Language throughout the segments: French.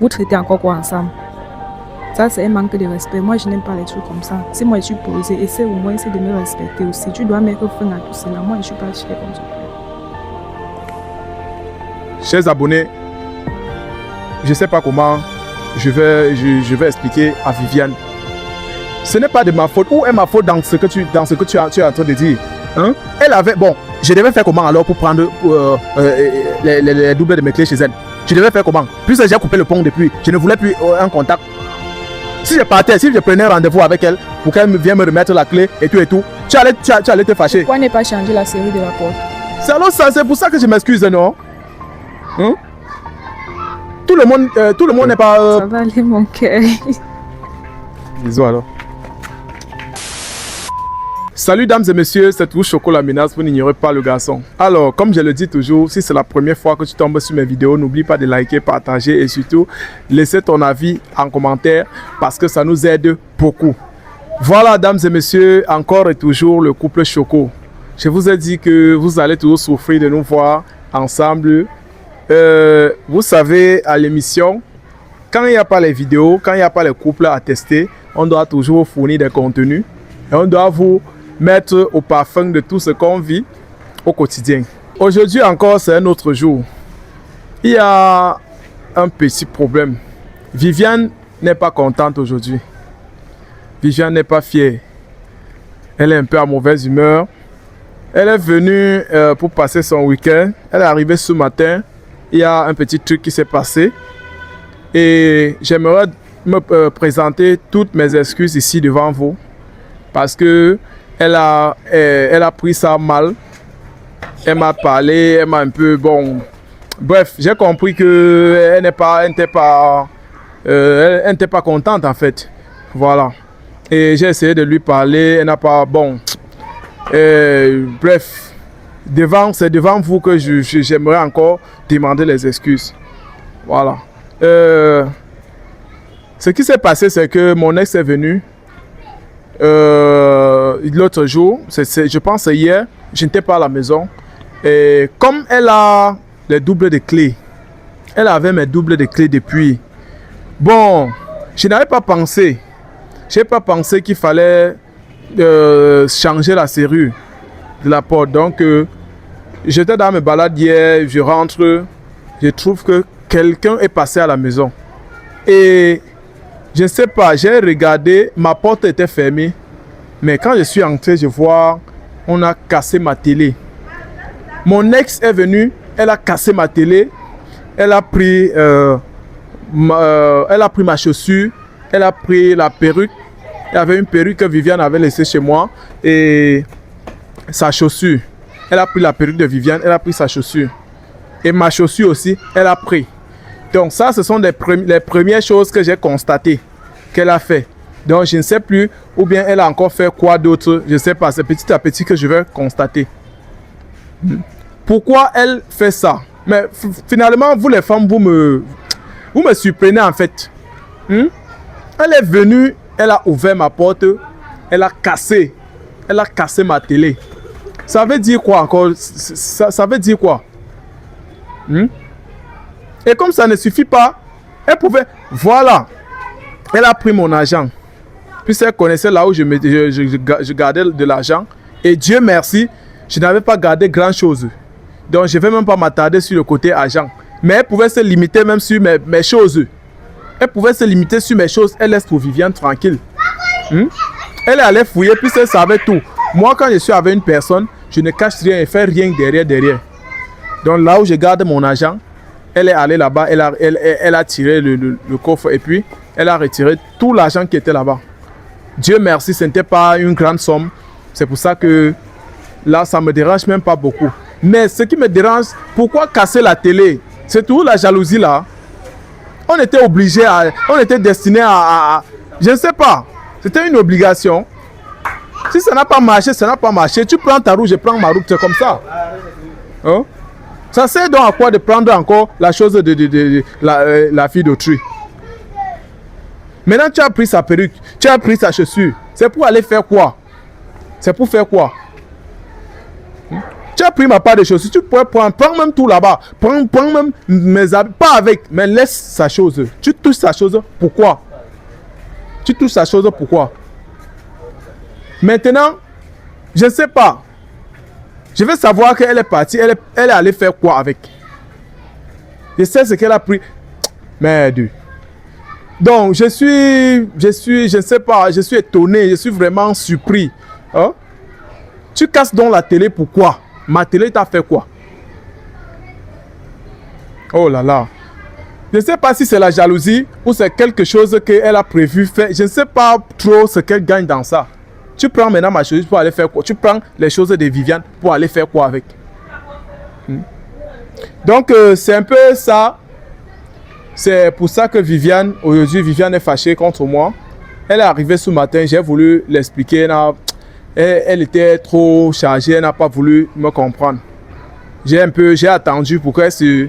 vous traitez encore quoi ensemble? Ça, c'est un manque de respect. Moi, je n'aime pas les trucs comme ça. Si moi, je suis posée, essaie au moins de me respecter aussi. Tu dois mettre fin à tout cela. Moi, je ne suis pas chère comme ça. Chers abonnés, je ne sais pas comment je vais expliquer à Viviane. Ce n'est pas de ma faute. Où est ma faute dans ce que tu es en train de dire? Hein? Elle avait... Bon, je devais faire comment alors pour prendre les doubles de mes clés chez elle? Je devais faire comment? Puisque j'ai coupé le pont depuis, je ne voulais plus un contact. Si je partais, si je prenais rendez-vous avec elle pour qu'elle vienne me remettre la clé et tout, tu allais te fâcher. Pourquoi ne pas changer la serrure de la porte? C'est alors ça, c'est pour ça que je m'excuse, non? Hein? Tout le monde n'est pas... Ça va aller, mon cœur. Bisous alors. Salut dames et messieurs, c'est vous Choco la menace, vous n'ignorez pas le garçon. Alors, comme je le dis toujours, si c'est la première fois que tu tombes sur mes vidéos, n'oublie pas de liker, partager et surtout, laisser ton avis en commentaire parce que ça nous aide beaucoup. Voilà dames et messieurs, encore et toujours le couple Choco. Je vous ai dit que vous allez toujours souffrir de nous voir ensemble. Vous savez, à l'émission, quand il n'y a pas les vidéos, quand il n'y a pas les couples à tester, on doit toujours fournir des contenus et on doit vous mettre au parfum de tout ce qu'on vit au quotidien. Aujourd'hui encore, c'est un autre jour. Il y a un petit problème. Viviane n'est pas contente aujourd'hui. Viviane n'est pas fière. Elle est un peu à mauvaise humeur. Elle est venue pour passer son week-end. Elle est arrivée ce matin. Il y a un petit truc qui s'est passé. Et j'aimerais me présenter toutes mes excuses ici devant vous. Parce que elle a pris ça mal. Elle m'a parlé, elle m'a un peu... Bon, bref, j'ai compris qu'elle n'était pas contente en fait. Voilà. Et j'ai essayé de lui parler, elle n'a pas... Bon, bref, c'est devant vous que j'aimerais encore demander les excuses. Voilà. Ce qui s'est passé, c'est que mon ex est venu l'autre jour, je pense que hier, je n'étais pas à la maison. Et comme elle a les doubles de clés, elle avait mes doubles de clés depuis. Bon, je n'avais pas pensé. Je n'ai pas pensé qu'il fallait changer la serrure de la porte. Donc, j'étais dans mes balades hier, je rentre, je trouve que quelqu'un est passé à la maison. Et je ne sais pas, j'ai regardé, ma porte était fermée. Mais quand je suis entré, je vois, on a cassé ma télé. Mon ex est venu, elle a cassé ma télé. Elle a pris ma chaussure, elle a pris la perruque. Il y avait une perruque que Viviane avait laissée chez moi. Et sa chaussure. Elle a pris la perruque de Viviane, elle a pris sa chaussure. Et ma chaussure aussi, elle a pris. Donc ça, ce sont les premières choses que j'ai constatées qu'elle a fait. Donc je ne sais plus, ou bien elle a encore fait quoi d'autre, je ne sais pas. C'est petit à petit que je vais constater. Pourquoi elle fait ça? Mais finalement, vous les femmes, vous me surprenez en fait. Elle est venue, elle a ouvert ma porte, elle a cassé ma télé. Ça veut dire quoi encore? Ça veut dire quoi? Et comme ça ne suffit pas, elle pouvait... Voilà. Elle a pris mon argent. Puisqu'elle connaissait là où je gardais de l'argent. Et Dieu merci, je n'avais pas gardé grand chose. Donc je ne vais même pas m'attarder sur le côté argent. Mais elle pouvait se limiter même sur mes choses. Elle pouvait se limiter sur mes choses. Elle laisse pour Viviane tranquille. Elle est allée fouiller puisqu'elle savait tout. Moi quand je suis avec une personne, je ne cache rien et fais rien derrière. Donc là où je garde mon argent, elle est allée là-bas, elle a tiré le coffre et puis elle a retiré tout l'argent qui était là-bas. Dieu merci, ce n'était pas une grande somme. C'est pour ça que là, ça ne me dérange même pas beaucoup. Mais ce qui me dérange, pourquoi casser la télé? C'est toujours la jalousie là. On était obligé on était destiné à je ne sais pas. C'était une obligation. Si ça n'a pas marché, ça n'a pas marché. Tu prends ta route, je prends ma route, c'est comme ça. Hein? Ça sert donc à quoi de prendre encore la chose de la fille d'autrui? Maintenant, tu as pris sa perruque, tu as pris sa chaussure. C'est pour aller faire quoi? C'est pour faire quoi? Tu as pris ma part des choses. Si tu pourrais prends même tout là-bas. Prends même mes habits. Pas avec, mais laisse sa chose. Tu touches sa chose, pourquoi? Tu touches sa chose, pourquoi? Maintenant, je ne sais pas. Je veux savoir qu'elle est partie. Elle est allée faire quoi avec? Je sais ce qu'elle a pris. Merde. Donc, je ne sais pas. Je suis étonné. Je suis vraiment surpris. Hein? Tu casses donc la télé, pourquoi? Ma télé t'a fait quoi? Oh là là. Je ne sais pas si c'est la jalousie ou c'est quelque chose qu'elle a prévu faire. Je ne sais pas trop ce qu'elle gagne dans ça. Tu prends maintenant ma chose pour aller faire quoi? Tu prends les choses de Viviane pour aller faire quoi avec? Donc, c'est un peu ça. C'est pour ça que Viviane, aujourd'hui, Viviane est fâchée contre moi. Elle est arrivée ce matin, j'ai voulu l'expliquer. Elle était trop chargée, elle n'a pas voulu me comprendre. J'ai attendu pour qu'elle se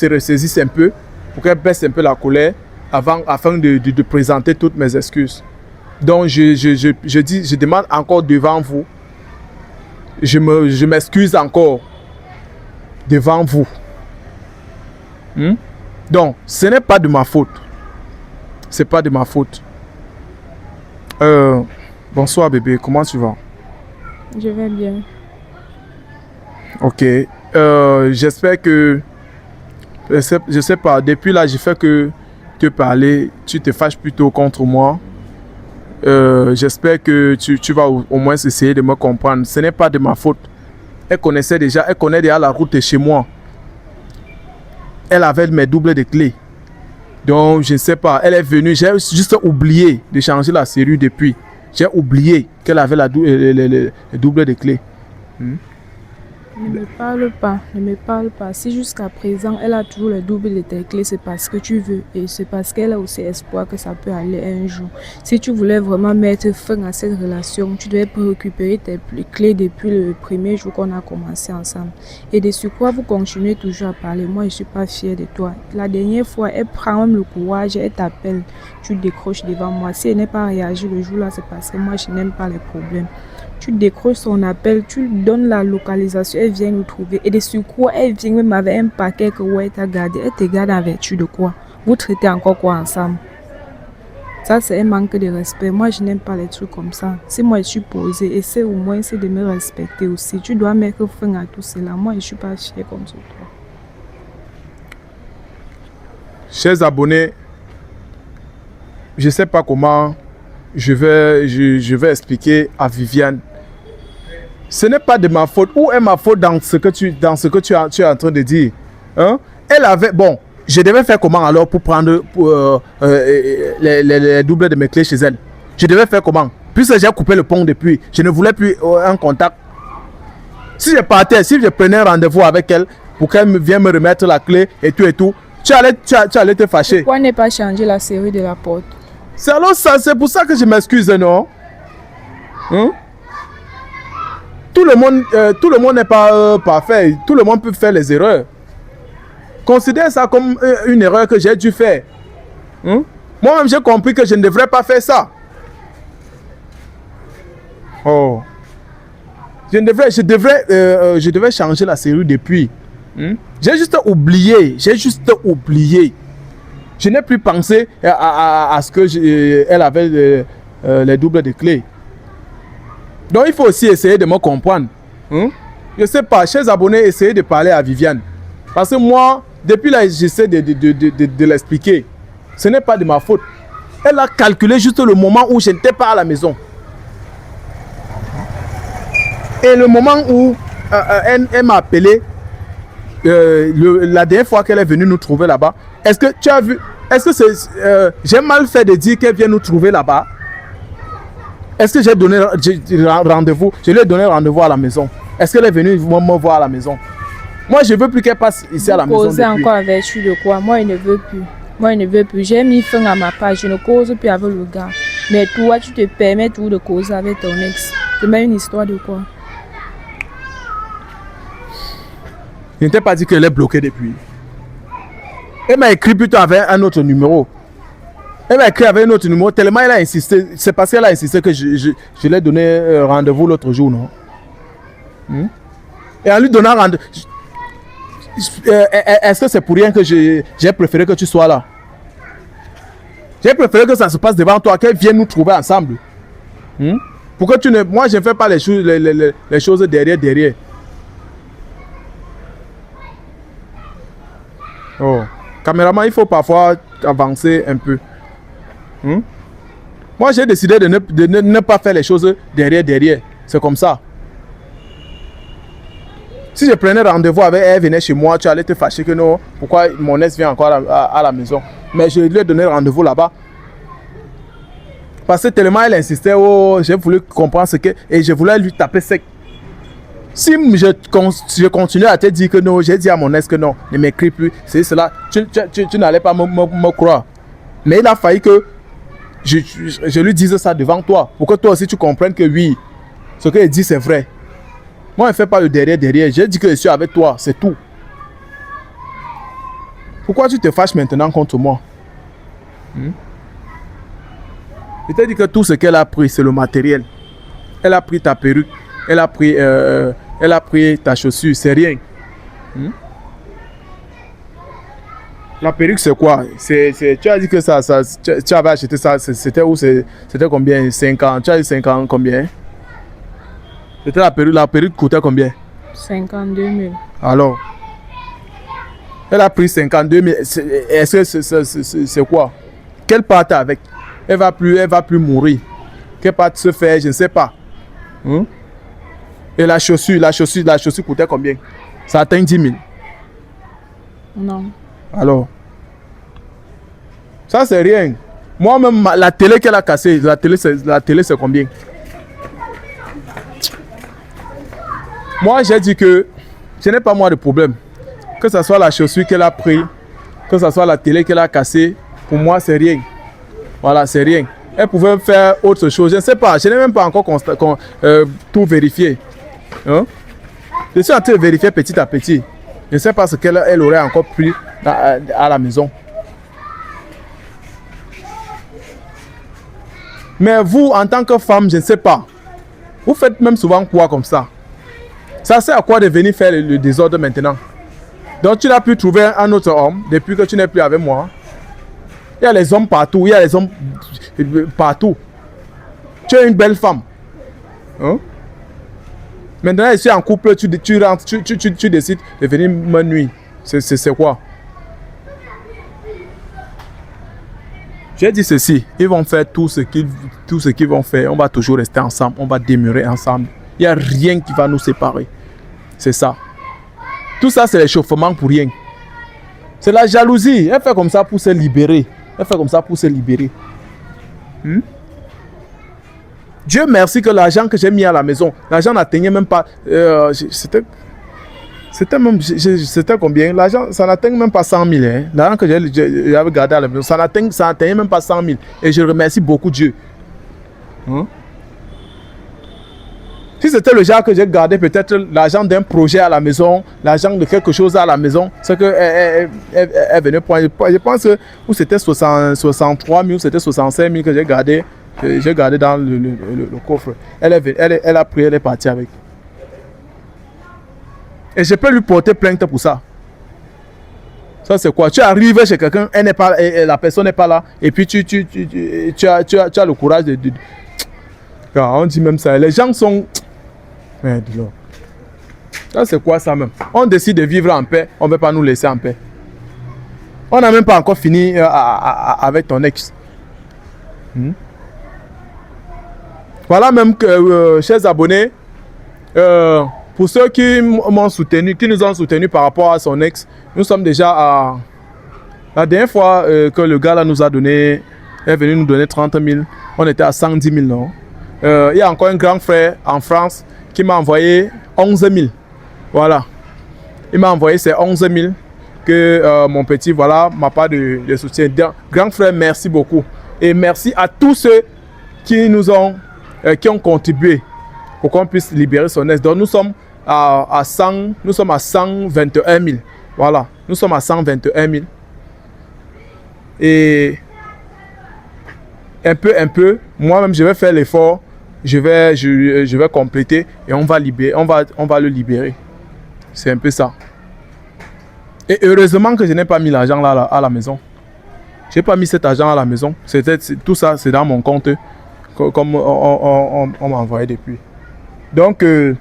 ressaisisse un peu, pour qu'elle baisse un peu la colère afin de présenter toutes mes excuses. Donc je demande encore devant vous, je m'excuse encore devant vous. Donc ce n'est pas de ma faute. C'est pas de ma faute. Bonsoir bébé, comment tu vas? Je vais bien. Ok. J'espère que... Je sais pas, depuis là, j'ai fait que te parler. Tu te fâches plutôt contre moi. J'espère que tu vas au moins essayer de me comprendre. Ce n'est pas de ma faute. Elle connaît déjà la route de chez moi. Elle avait mes doubles de clés. Donc, je ne sais pas. Elle est venue. J'ai juste oublié de changer la serrure depuis. J'ai oublié qu'elle avait les doubles de clés. Ne me parle pas. Si jusqu'à présent, elle a toujours le double de tes clés, c'est parce que tu veux. Et c'est parce qu'elle a aussi espoir que ça peut aller un jour. Si tu voulais vraiment mettre fin à cette relation, tu devais récupérer tes clés depuis le premier jour qu'on a commencé ensemble. Et de sur quoi vous continuez toujours à parler. Moi, je ne suis pas fière de toi. La dernière fois, elle prend même le courage, elle t'appelle. Tu décroches devant moi. Si elle n'est pas réagi le jour-là, c'est parce que moi, je n'aime pas les problèmes. Tu décroches son appel, tu lui donnes la localisation, elle vient nous trouver. Et de sur quoi elle vient même avec un paquet que ouais, t'a gardé. Elle te garde en vertu de quoi? Vous traitez encore quoi ensemble? Ça, c'est un manque de respect. Moi, je n'aime pas les trucs comme ça. Si moi, je suis posée, essaie au moins de me respecter aussi. Tu dois mettre fin à tout cela. Moi, je ne suis pas fière comme ça. Chers abonnés, je ne sais pas comment je vais expliquer à Viviane. Ce n'est pas de ma faute. Où est ma faute dans ce que tu es en train de dire? Hein? Elle avait... Bon, je devais faire comment alors pour prendre les doubles de mes clés chez elle? Je devais faire comment? Puisque j'ai coupé le pont depuis, je ne voulais plus un contact. Si je partais, si je prenais rendez-vous avec elle pour qu'elle vienne me remettre la clé et tout, tu allais te fâcher. Pourquoi ne pas changer la serrure de la porte? C'est pour ça que je m'excuse, non? Hein? Tout le monde n'est pas parfait. Tout le monde peut faire les erreurs. Considère ça comme une erreur que j'ai dû faire. Hein? Moi-même, j'ai compris que je ne devrais pas faire ça. Oh. Je devais changer la serrure depuis. Hein? J'ai juste oublié. Je n'ai plus pensé à ce que elle avait les doubles de clés. Donc il faut aussi essayer de me comprendre. Hein? Je ne sais pas, chers abonnés, essayez de parler à Viviane. Parce que moi, depuis là, j'essaie de l'expliquer. Ce n'est pas de ma faute. Elle a calculé juste le moment où je n'étais pas à la maison. Et le moment où elle m'a appelé, la dernière fois qu'elle est venue nous trouver là-bas, est-ce que tu as vu? Est-ce que c'est j'ai mal fait de dire qu'elle vient nous trouver là-bas? Est-ce que j'ai donné rendez-vous? Je lui ai donné rendez-vous à la maison. Est-ce qu'elle est venue me voir à la maison? Moi, je ne veux plus qu'elle passe ici à la maison. Causer encore avec tu de quoi? Moi, je ne veux plus. J'ai mis fin à ma page. Je ne cause plus avec le gars. Mais toi, tu te permets tout de causer avec ton ex. Tu mets une histoire de quoi? Je ne t'ai pas dit qu'elle est bloquée depuis. Elle m'a écrit plutôt avec un autre numéro. Tellement elle a insisté. C'est parce qu'elle a insisté que je lui ai donné rendez-vous l'autre jour, non? Et en lui donnant rendez-vous... Est-ce que c'est pour rien que j'ai préféré que tu sois là? J'ai préféré que ça se passe devant toi, qu'elle vienne nous trouver ensemble. Pour que tu ne... Moi, je ne fais pas les choses derrière. Oh. Caméraman, il faut parfois avancer un peu. Moi, j'ai décidé de ne pas faire les choses derrière. C'est comme ça. Si je prenais rendez-vous avec elle, venait chez moi, tu allais te fâcher que non, pourquoi mon ex vient encore à la maison. Mais je lui ai donné rendez-vous là-bas. Parce que tellement elle insistait, oh, j'ai voulu comprendre ce que... Et je voulais lui taper sec. Si je continue à te dire que non, j'ai dit à mon ex que non, ne m'écris plus, c'est cela, tu n'allais pas me croire. Mais il a failli que je lui dise ça devant toi, pour que toi aussi tu comprennes que oui, ce qu'il dit c'est vrai. Moi, je ne fais pas le derrière. J'ai dit que je suis avec toi, c'est tout. Pourquoi tu te fâches maintenant contre moi? Je t'ai dit que tout ce qu'elle a pris, c'est le matériel. Elle a pris ta perruque, elle a pris ta chaussure, c'est rien. La perruque, c'est quoi? Tu as dit que tu avais acheté ça, c'était où? C'était combien? 5 ans. Tu as dit 5 ans, combien? C'était la perruque coûtait combien? 52 000. Alors, elle a pris 52 000. Est-ce que c'est quoi? Quelle part t'as avec? Elle va plus mourir. Quelle part se fait? Je ne sais pas. Et la chaussure coûtait combien? Ça atteint 10 000. Non. Alors, ça c'est rien. Moi-même, la télé qu'elle a cassée, la télé c'est combien? Moi, j'ai dit que ce n'est pas moi le problème. Que ce soit la chaussure qu'elle a pris, que ce soit la télé qu'elle a cassée, pour moi, c'est rien. Voilà, c'est rien. Elle pouvait faire autre chose. Je ne sais pas. Je n'ai même pas encore tout vérifié. Je suis en train de vérifier petit à petit. Je ne sais pas ce qu'elle aurait encore pris à la maison. Mais vous, en tant que femme, je ne sais pas. Vous faites même souvent quoi comme ça? Ça sert à quoi de venir faire le désordre maintenant? Donc tu n'as pu trouver un autre homme depuis que tu n'es plus avec moi. Il y a les hommes partout, partout. Tu es une belle femme. Maintenant, je suis en couple, tu décides de venir me nuire. C'est quoi? J'ai dit ceci, ils vont faire tout ce qu'ils vont faire. On va toujours rester ensemble, on va demeurer ensemble. Il n'y a rien qui va nous séparer. C'est ça. Tout ça, c'est l'échauffement pour rien. C'est la jalousie. Elle fait comme ça pour se libérer. Dieu merci que l'argent que j'ai mis à la maison, l'argent n'atteignait même pas... C'était combien? L'argent, ça n'atteignait même pas 100 000. Hein? L'argent que j'avais gardé à la maison, ça n'atteignait même pas 100 000. Et je remercie beaucoup Dieu. Si c'était le genre que j'ai gardé, peut-être l'argent d'un projet à la maison, l'argent de quelque chose à la maison, c'est qu'elle venait prendre. Je pense que c'était 63 000, c'était 65 000 que j'ai gardé dans le coffre. Elle a pris, elle est partie avec. Et je peux lui porter plainte pour ça. Ça c'est quoi? Tu arrives chez quelqu'un, elle n'est pas, la personne n'est pas là, et puis tu as le courage de... On dit même ça. Les gens sont... Ça c'est quoi ça même? On décide de vivre en paix, on ne veut pas nous laisser en paix. On n'a même pas encore fini avec ton ex. Voilà même que, chers abonnés, pour ceux qui m'ont soutenu, qui nous ont soutenu par rapport à son ex, nous sommes déjà à... La dernière fois que le gars là nous a donné, est venu nous donner 30 000, on était à 110 000 non? Il y a encore un grand frère en France qui m'a envoyé 11 000. Voilà. Il m'a envoyé ces 11 000 que mon petit, voilà, m'a pas de soutien. Grand frère, merci beaucoup. Et merci à tous ceux qui ont contribué pour qu'on puisse libérer son ex. Donc nous sommes à 121 000. Voilà. Nous sommes à 121 000. Et un peu, moi-même, je vais faire l'effort je vais compléter et on va le libérer. C'est un peu ça. Et heureusement que je n'ai pas mis l'argent là à la maison. Je n'ai pas mis cet argent à la maison. Tout ça, c'est dans mon compte, comme on m'a envoyé depuis. Donc, le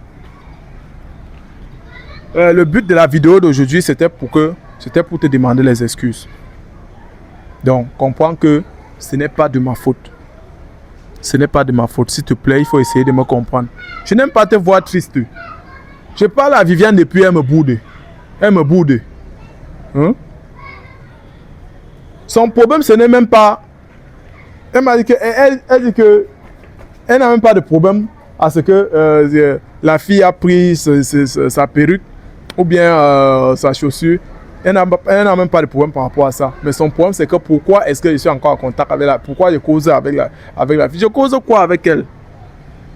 but de la vidéo d'aujourd'hui, c'était pour te demander les excuses. Donc, comprends que ce n'est pas de ma faute. Ce n'est pas de ma faute. S'il te plaît, il faut essayer de me comprendre. Je n'aime pas te voir triste. Je parle à Viviane depuis, elle me boude. Elle me boude. Hein? Son problème, ce n'est même pas... Elle m'a dit que... Elle dit que... Elle n'a même pas de problème à ce que la fille a pris sa perruque ou bien sa chaussure. Elle n'a même pas de problème par rapport à ça. Mais son problème, c'est que pourquoi est-ce que je suis encore en contact avec la... Pourquoi je cause avec la fille? Je cause quoi avec elle?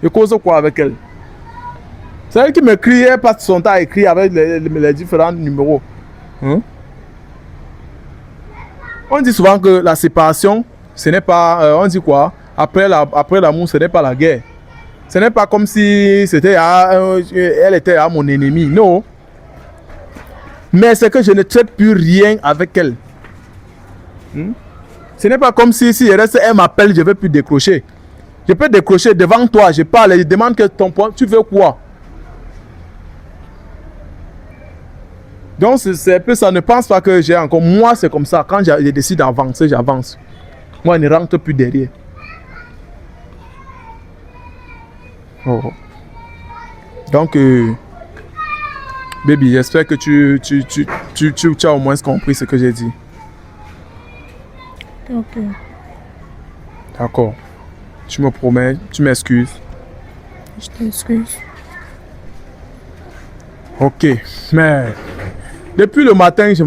Je cause quoi avec elle? C'est elle qui m'écrit, elle passe son temps à écrire avec les différents numéros. Hein? On dit souvent que la séparation, ce n'est pas... on dit quoi? Après l'amour, ce n'est pas la guerre. Ce n'est pas comme si elle était mon ennemi. Non. Mais c'est que je ne traite plus rien avec elle. Ce n'est pas comme si elle m'appelle, je ne vais plus décrocher. Je peux décrocher devant toi, je parle, je demande que ton point, tu veux quoi? Donc c'est un peu ça, ne pense pas que j'ai encore... Moi c'est comme ça, quand je décide d'avancer, j'avance. Moi je ne rentre plus derrière. Oh. Donc, baby, j'espère que tu as au moins compris ce que j'ai dit. Ok. D'accord. Tu me promets, tu m'excuses. Je t'excuse. Ok, mais depuis le matin, je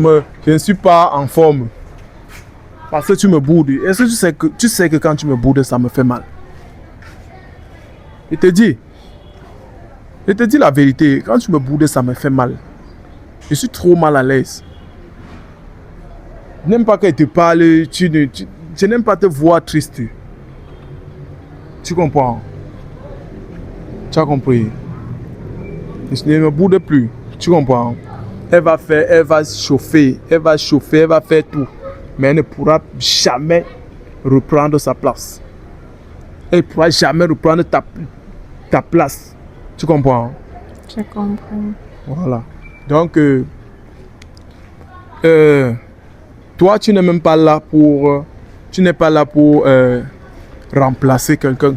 ne suis pas en forme. Parce que tu me boudes. Est-ce que tu sais que quand tu me boudes, ça me fait mal? Je te dis la vérité, quand tu me boudes, ça me fait mal. Je suis trop mal à l'aise. Je n'aime pas qu'elle te parle, je n'aime pas te voir triste. Tu comprends? Tu as compris? Je ne me boude plus. Tu comprends? Elle va chauffer, elle va faire tout. Mais elle ne pourra jamais reprendre sa place. Elle ne pourra jamais reprendre ta place. Tu comprends? Je comprends. Voilà. Donc, toi, tu n'es même pas là pour... tu n'es pas là pour remplacer quelqu'un.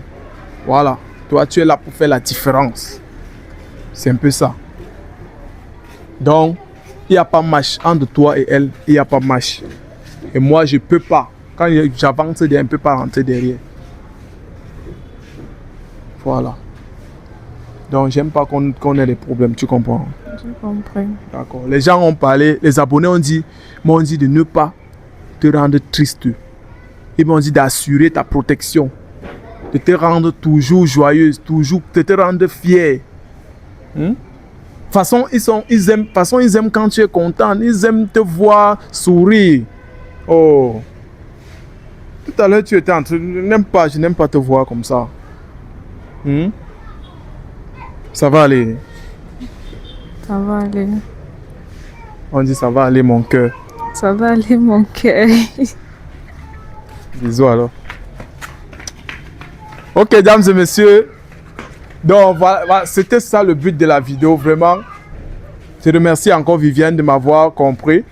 Voilà. Toi, tu es là pour faire la différence. C'est un peu ça. Donc, il n'y a pas match entre toi et elle. Il n'y a pas match. Et moi, je ne peux pas. Quand j'avance, je ne peux pas rentrer derrière. Voilà. Donc, j'aime pas qu'on ait des problèmes. Tu comprends? Je comprends. D'accord. Les gens ont parlé, les abonnés m'ont dit de ne pas te rendre triste. Ils m'ont dit d'assurer ta protection. De te rendre toujours joyeuse, de te rendre fière. De façon, ils aiment quand tu es content. Ils aiment te voir sourire. Oh. Tout à l'heure, tu étais en train... Je n'aime pas te voir comme ça. Ça va aller. Ça va aller. On dit ça va aller mon cœur. Ça va aller mon cœur. Bisous alors. Ok, mesdames et messieurs. Donc voilà, c'était ça le but de la vidéo, vraiment. Je remercie encore Viviane de m'avoir compris.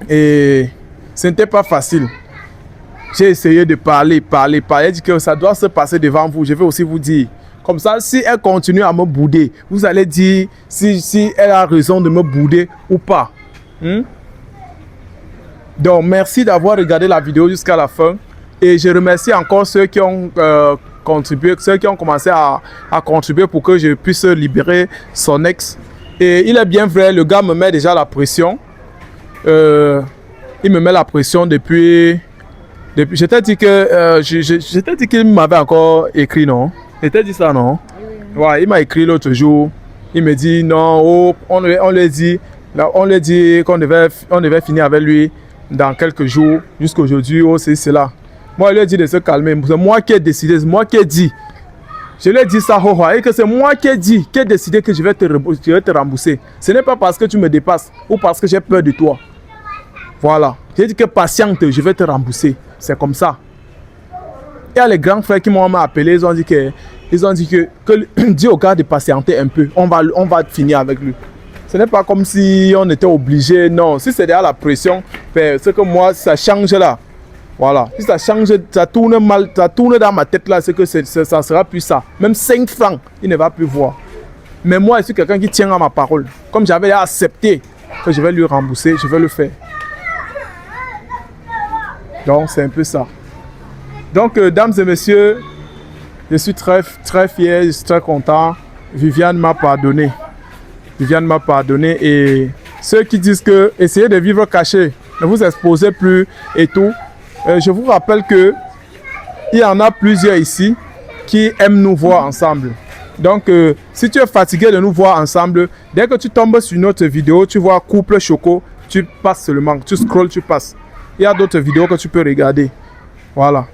Et ce n'était pas facile. J'ai essayé de parler. Elle dit que ça doit se passer devant vous. Je vais aussi vous dire. Comme ça, si elle continue à me bouder, vous allez dire si elle a raison de me bouder ou pas. Donc, merci d'avoir regardé la vidéo jusqu'à la fin. Et je remercie encore ceux qui ont contribué, ceux qui ont commencé à contribuer pour que je puisse libérer son ex. Et il est bien vrai, le gars me met déjà la pression. Il me met la pression depuis je t'ai dit que je t'ai dit qu'il m'avait encore écrit, non? Je t'ai dit ça, non? Oui. Ouais, il m'a écrit l'autre jour. Il me dit non, oh, on lui dit qu'on devait finir avec lui dans quelques jours, jusqu'aujourd'hui, oh, c'est cela. Moi, il lui a dit de se calmer. C'est moi qui ai décidé, c'est moi qui ai dit Je lui ai dit ça, et que c'est moi qui ai décidé que je vais te rembourser. Ce n'est pas parce que tu me dépasses ou parce que j'ai peur de toi. Voilà. J'ai dit que patiente, je vais te rembourser. C'est comme ça. Il y a les grands frères qui m'ont appelé, ils ont dit que dis au gars de patienter un peu. On va finir avec lui. Ce n'est pas comme si on était obligé, non. Si c'est derrière la pression, c'est que moi, ça change là. Voilà. Si ça change, ça tourne mal, ça tourne dans ma tête là, c'est que ça sera plus ça. Même 5 francs, il ne va plus voir. Mais moi, je suis quelqu'un qui tient à ma parole. Comme j'avais accepté que je vais lui rembourser, je vais le faire. Donc, c'est un peu ça. Donc, dames et messieurs, je suis très, très fier, je suis très content. Viviane m'a pardonné. Viviane m'a pardonné. Et ceux qui disent que essayez de vivre caché, ne vous exposez plus et tout. Je vous rappelle que il y en a plusieurs ici qui aiment nous voir ensemble. Donc, si tu es fatigué de nous voir ensemble, dès que tu tombes sur notre vidéo, tu vois couple Choco, tu passes seulement, tu scrolls, tu passes. Il y a d'autres vidéos que tu peux regarder. Voilà.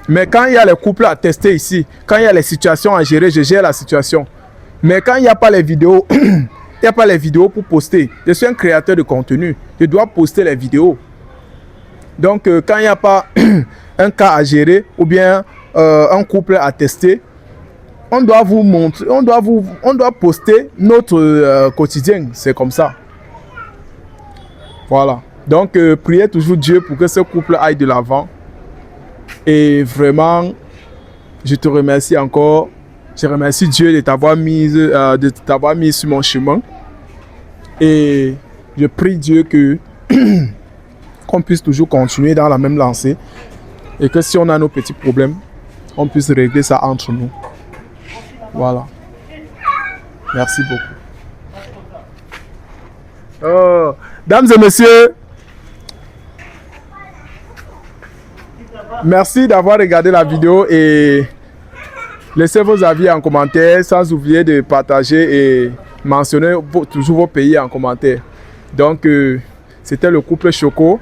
Mais quand il y a les couples à tester ici, quand il y a les situations à gérer, je gère la situation. Mais quand il n'y a pas les vidéos, il n'y a pas les vidéos pour poster. Je suis un créateur de contenu. Je dois poster les vidéos. Donc, quand il n'y a pas un cas à gérer ou bien un couple à tester, on doit vous montrer, on doit poster notre quotidien. C'est comme ça. Voilà. Donc, priez toujours Dieu pour que ce couple aille de l'avant. Et vraiment, je te remercie encore. Je remercie Dieu de t'avoir mis sur mon chemin. Et je prie Dieu que qu'on puisse toujours continuer dans la même lancée. Et que si on a nos petits problèmes, on puisse régler ça entre nous. Voilà. Merci beaucoup. Oh, dames et messieurs, merci d'avoir regardé la vidéo et laissez vos avis en commentaire sans oublier de partager et mentionner toujours vos pays en commentaire. Donc, c'était le couple Choco.